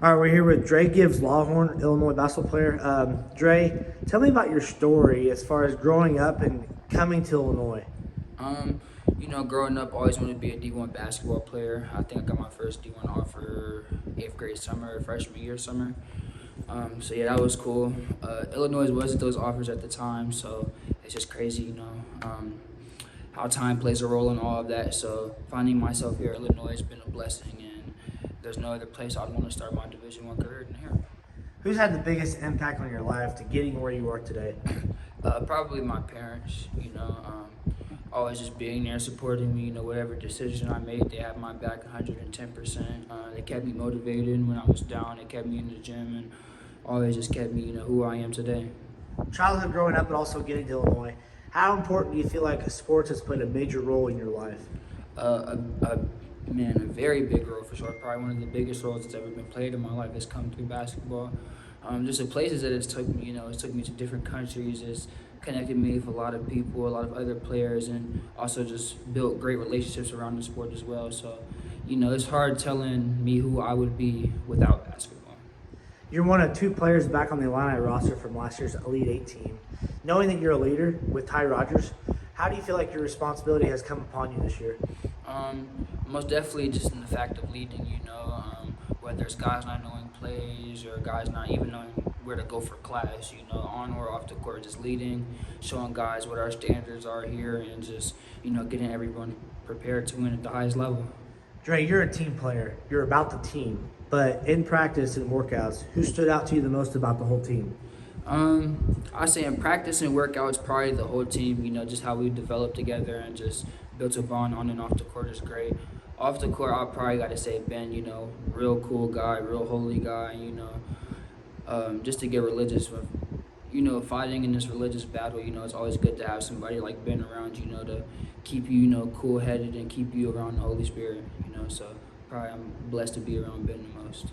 All right, we're here with Dre Gibbs, Lawhorn, Illinois basketball player. Dre, tell me about your story as far as growing up and coming to Illinois. Um, Growing up, I always wanted to be a D1 basketball player. I think I got my first D1 offer 8th grade summer, freshman year summer. So yeah, that was cool. Illinois wasn't those offers at the time, so it's just crazy, how time plays a role in all of that. So finding myself here in Illinois has been a blessing, and there's no other place I'd want to start my Division I career than here. Who's had the biggest impact on your life to getting where you are today? Probably my parents, always just being there, supporting me, whatever decision I made, they had my back 110%. They kept me motivated when I was down, they kept me in the gym, and always just kept me, who I am today. Childhood growing up, but also getting to Illinois. How important do you feel like sports has played a major role in your life? A very big role for sure. Probably one of the biggest roles that's ever been played in my life has come through basketball. Just the places that it's took me, it's took me to different countries. It's connected me with a lot of people, a lot of other players, and also just built great relationships around the sport as well. So, it's hard telling me who I would be without basketball. You're one of two players back on the Illini roster from last year's Elite Eight team. Knowing that you're a leader with Ty Rodgers, how do you feel like your responsibility has come upon you this year? Most definitely just in the fact of leading, whether it's guys not knowing plays or guys not even knowing where to go for class, on or off the court, just leading, showing guys what our standards are here, and just, getting everyone prepared to win at the highest level. Dre, you're a team player. You're about the team. But in practice and workouts, who stood out to you the most about the whole team? I say in practice and workouts, probably the whole team, just how we developed together and just built a bond on and off the court is great. Off the court, I probably got to say Ben, real cool guy, real holy guy, just to get religious with, fighting in this religious battle, it's always good to have somebody like Ben around, to keep you, cool-headed and keep you around the Holy Spirit, so probably I'm blessed to be around Ben the most.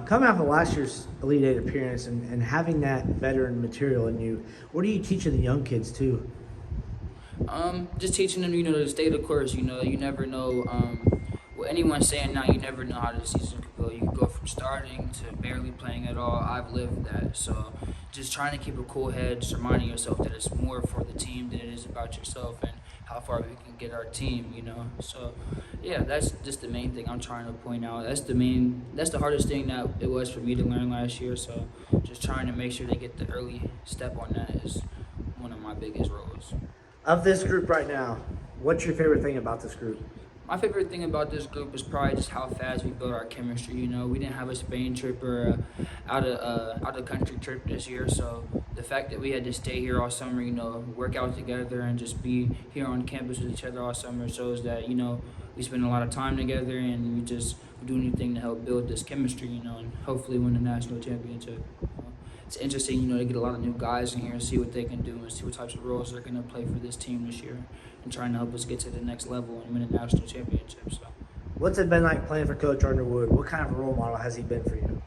Coming off of last year's Elite Eight appearance and having that veteran material in you, what are you teaching the young kids too? Just teaching them, to stay the course. You never know what anyone's saying now. You never know how the season could go. You can go from starting to barely playing at all. I've lived that, so just trying to keep a cool head, just reminding yourself that it's more for the team than it is about yourself and how far we can get our team. So yeah, that's just the main thing I'm trying to point out. That's the hardest thing that it was for me to learn last year. So just trying to make sure they get the early step on that is one of my biggest roles. Of this group right now, what's your favorite thing about this group? My favorite thing about this group is probably just how fast we built our chemistry. We didn't have a Spain trip or out of country trip this year, so the fact that we had to stay here all summer, work out together and just be here on campus with each other all summer shows that we spend a lot of time together and we just do anything to help build this chemistry, and hopefully win the national championship. It's interesting, to get a lot of new guys in here and see what they can do and see what types of roles they're going to play for this team this year and trying to help us get to the next level and win a national championship. So, what's it been like playing for Coach Underwood? What kind of a role model has he been for you?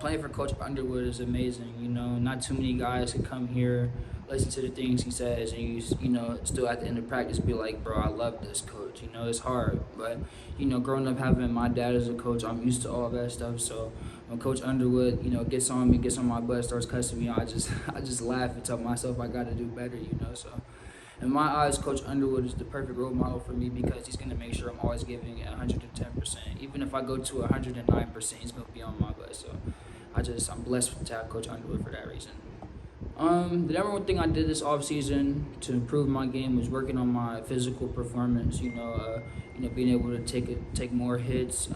Playing for Coach Underwood is amazing. Not too many guys can come here, listen to the things he says, and you still at the end of practice be like, bro, I love this coach. It's hard, but growing up having my dad as a coach, I'm used to all that stuff. So when Coach Underwood, gets on me, gets on my butt, starts cussing me, I just laugh and tell myself I got to do better. So in my eyes, Coach Underwood is the perfect role model for me because he's going to make sure I'm always giving it 110%. Even if I go to 109%, he's going to be on my butt. So I'm blessed to have Coach Underwood for that reason. The number one thing I did this offseason to improve my game was working on my physical performance. Being able to take more hits,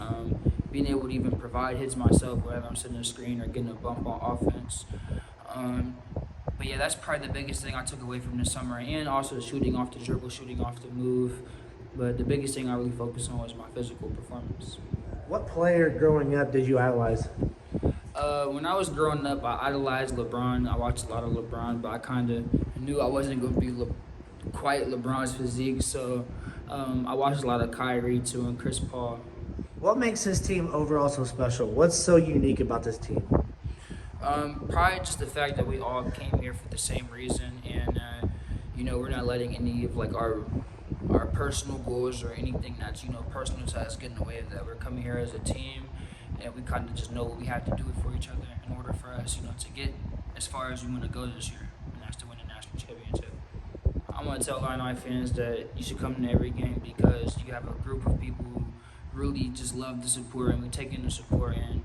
being able to even provide hits myself, whether I'm sitting on the screen or getting a bump on offense. But yeah, that's probably the biggest thing I took away from this summer, and also shooting off the dribble, shooting off the move. But the biggest thing I really focused on was my physical performance. What player growing up did you idolize? When I was growing up, I idolized LeBron. I watched a lot of LeBron, but I kind of knew I wasn't going to be quite LeBron's physique. So I watched a lot of Kyrie too and Chris Paul. What makes this team overall so special? What's so unique about this team? Probably just the fact that we all came here for the same reason, and we're not letting any of our personal goals or anything that's personal to us get in the way of that. We're coming here as a team, and we kind of just know what we have to do for each other in order for us, to get as far as we want to go this year, and that's to win a national championship. I'm going to tell Illini fans that you should come to every game because you have a group of people who really just love the support, and we take in the support, and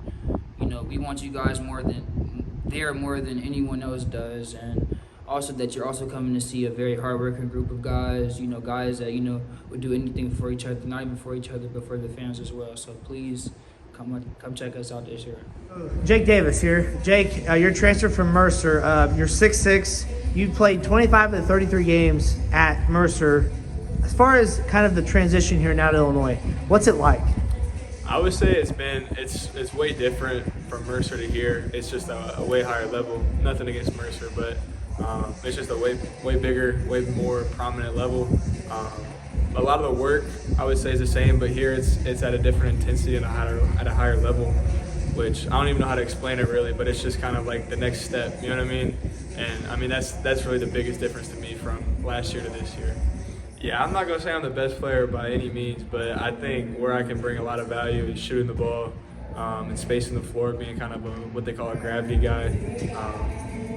we want you guys more than anyone else does, and also that you're also coming to see a very hardworking group of guys, guys that would do anything for each other, not even for each other but for the fans as well. So please come check us out this year. Jake Davis here. Jake, you're transferred from Mercer. You're 6'6". You played 25 of the 33 games at Mercer. As far as kind of the transition here now to Illinois, what's it like? I would say it's way different from Mercer to here. It's just a way higher level. Nothing against Mercer, but it's just a way bigger, way more prominent level. A lot of the work I would say is the same, but here it's at a different intensity and at a higher level, which I don't even know how to explain it really, but it's just kind of like the next step. You know what I mean? And I mean that's really the biggest difference to me from last year to this year. Yeah, I'm not going to say I'm the best player by any means, but I think where I can bring a lot of value is shooting the ball and spacing the floor, being kind of what they call a gravity guy.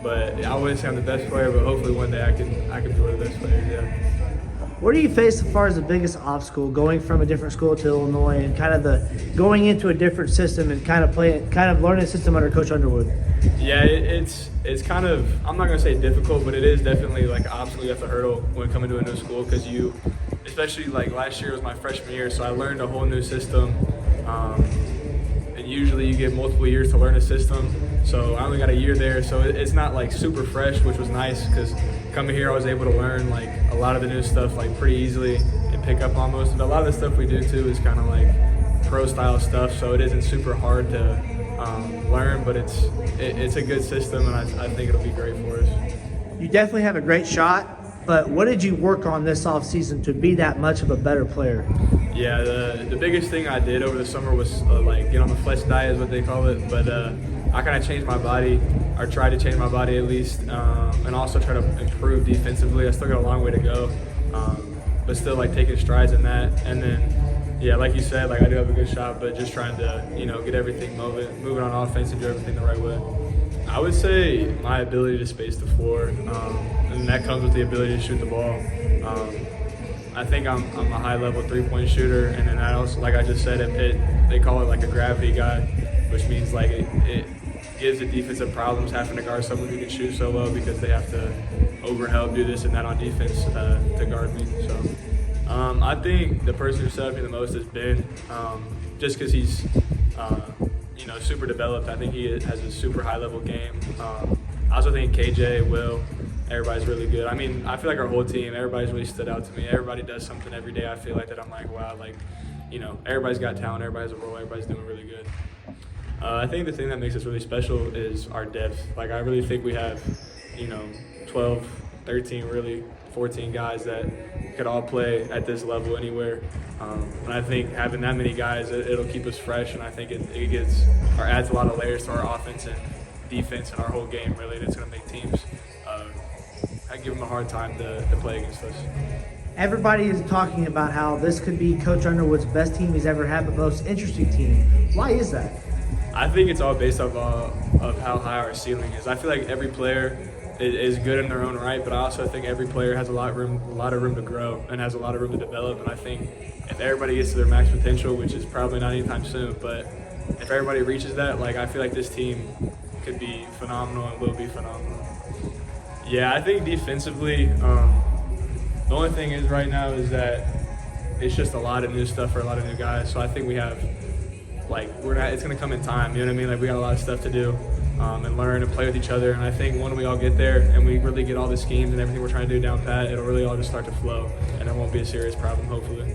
But I wouldn't say I'm the best player, but hopefully one day I can be one of the best players, yeah. What do you face as far as the biggest obstacle going from a different school to Illinois and kind of going into a different system and kind of learning the system under Coach Underwood? Yeah, it's kind of, I'm not going to say difficult, but it is definitely like an obstacle you have to hurdle when coming to a new school because especially like last year was my freshman year, so I learned a whole new system. And usually you get multiple years to learn a system, so I only got a year there, so it's not like super fresh, which was nice because coming here I was able to learn like a lot of the new stuff like pretty easily and pick up on most of it. A lot of the stuff we do too is kind of like pro style stuff, so it isn't super hard to learn, but it's a good system, and I think it'll be great for us. You definitely have a great shot, but what did you work on this offseason to be that much of a better player? Yeah, the biggest thing I did over the summer was like get on the flex diet is what they call it, but I kind of changed my body, or tried to change my body at least, and also try to improve defensively. I still got a long way to go, but still like taking strides in that. And then, yeah, like you said, like I do have a good shot, but just trying to get everything moving on offense and do everything the right way. I would say my ability to space the floor, and that comes with the ability to shoot the ball. I think I'm a high-level three-point shooter, and then I also, like I just said, they call it like a gravity guy, which means like it gives the defensive problems having to guard someone who can shoot so well because they have to overhelp, do this and that on defense to guard me. So I think the person who set me the most is Ben, just because he's super developed. I think he has a super high-level game. I also think KJ, Will, everybody's really good. I mean, I feel like our whole team, everybody's really stood out to me. Everybody does something every day. I feel like that I'm like, wow, like, everybody's got talent, everybody's a role, everybody's doing really good. I think the thing that makes us really special is our depth. Like, I really think we have, 12, 13, really 14 guys that could all play at this level anywhere. And I think having that many guys, it'll keep us fresh, and I think it adds a lot of layers to our offense and defense and our whole game, really, and it's going to make teams I give them a hard time to play against us. Everybody is talking about how this could be Coach Underwood's best team he's ever had, but most interesting team. Why is that? I think it's all based off of how high our ceiling is. I feel like every player is good in their own right, but I also think every player has a lot of room to grow and has a lot of room to develop. And I think if everybody gets to their max potential, which is probably not anytime soon, but if everybody reaches that, like, I feel like this team could be phenomenal and will be phenomenal. Yeah, I think defensively, the only thing is right now is that it's just a lot of new stuff for a lot of new guys. So I think we have, it's going to come in time, you know what I mean? Like, we got a lot of stuff to do and learn and play with each other. And I think when we all get there and we really get all the schemes and everything we're trying to do down pat, it'll really all just start to flow, and it won't be a serious problem, hopefully.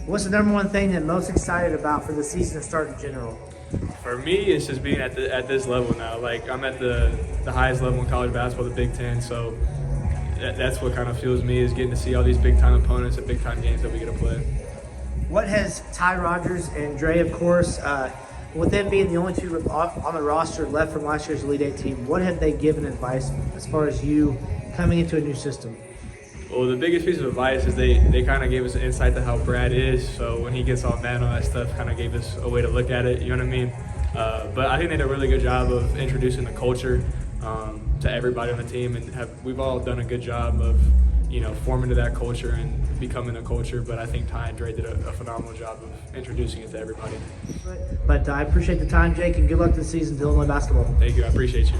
What's the number one thing that you're most excited about for the season to start in general? For me, it's just being at this level now. Like, I'm at the highest level in college basketball, the Big Ten, so that's what kind of fuels me, is getting to see all these big-time opponents and big-time games that we get to play. What has Ty Rodgers and Dre, of course, with them being the only two on the roster left from last year's Elite Eight team, what have they given advice as far as you coming into a new system? Well, the biggest piece of advice is they kind of gave us an insight to how Brad is. So when he gets all mad on that stuff, kind of gave us a way to look at it. You know what I mean? But I think they did a really good job of introducing the culture to everybody on the team, and we've all done a good job of forming to that culture and becoming a culture. But I think Ty and Dre did a phenomenal job of introducing it to everybody. But I appreciate the time, Jake, and good luck this season to Illinois basketball. Thank you. I appreciate you.